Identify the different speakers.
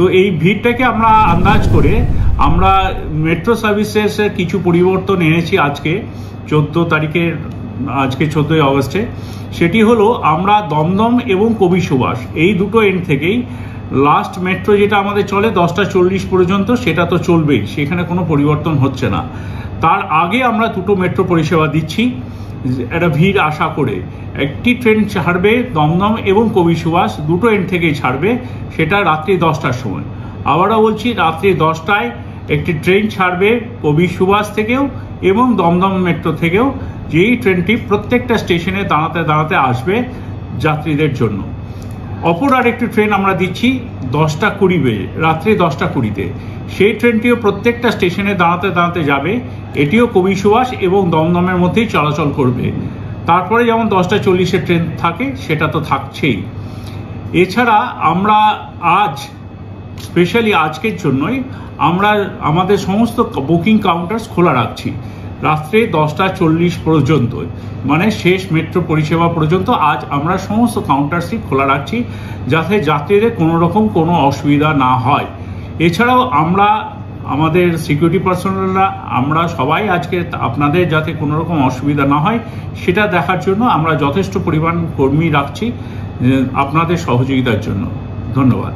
Speaker 1: তো এই ভিড়টাকে আমরা আন্দাজ করে আমরা মেট্রো সার্ভিসেসের কিছু পরিবর্তন এনেছি আজকে 14 তারিখের, আজকে 14ই আগস্টে। সেটি হলো আমরা দমদম এবং কবি সুভাষ এই দুটো এন্ড থেকেই লাস্ট মেট্রো যেটা আমাদের চলে 10টা 40 পর্যন্ত, সেটা তো চলবেই, সেখানে কোনো পরিবর্তন হচ্ছে না। তার আগে আমরা দুটো মেট্রো পরিষেবা দিচ্ছি একটা ভিড় আশা করে। একটি ট্রেন ছাড়বে দমদম এবং কবি সুভাষ, দুটো এন্ড থেকেই ছাড়বে, সেটা রাত্রি 10টার সময়। আবারও বলছি, রাত্রি 10টায় একটি ট্রেন ছাড়বে কবি সুভাষ থেকেও এবং দমদম মেট্রো থেকেও, যেই ট্রেনটি প্রত্যেকটা স্টেশনে দাঁড়াতে দাঁড়াতে আসবে যাত্রীদের জন্য। অপর আরেকটি ট্রেন আমরা দিচ্ছি 10টা 20 বেজে, রাত্রি 10টা 20-তে। সেই ট্রেনটিও প্রত্যেকটা স্টেশনে দাঁড়াতে দাঁড়াতে যাবে, এটিও কবি সুভাষ এবং দমদমের মধ্যেই চলাচল করবে। তারপরে যেমন 10টা 40-এর ট্রেন থাকে সেটা তো থাকছেই। এছাড়া আমরা আজ স্পেশালি আজকের জন্যই আমরা আমাদের সমস্ত বুকিং কাউন্টার্স খোলা রাখছি রাত্রে 10টা 40 পর্যন্ত, মানে শেষ মেট্রো পরিষেবা পর্যন্ত আজ আমরা সমস্ত কাউন্টার্সই খোলা রাখছি, যাতে যাত্রীদের কোনো রকম কোনো অসুবিধা না হয়। এছাড়াও আমরা আমাদের সিকিউরিটি পার্সোনালরা আমরা সবাই আজকে আপনাদের যাতে কোনো রকম অসুবিধা না হয় সেটা দেখার জন্য আমরা যথেষ্ট পরিমাণ কর্মী রাখছি আপনাদের সহযোগিতার জন্য। ধন্যবাদ।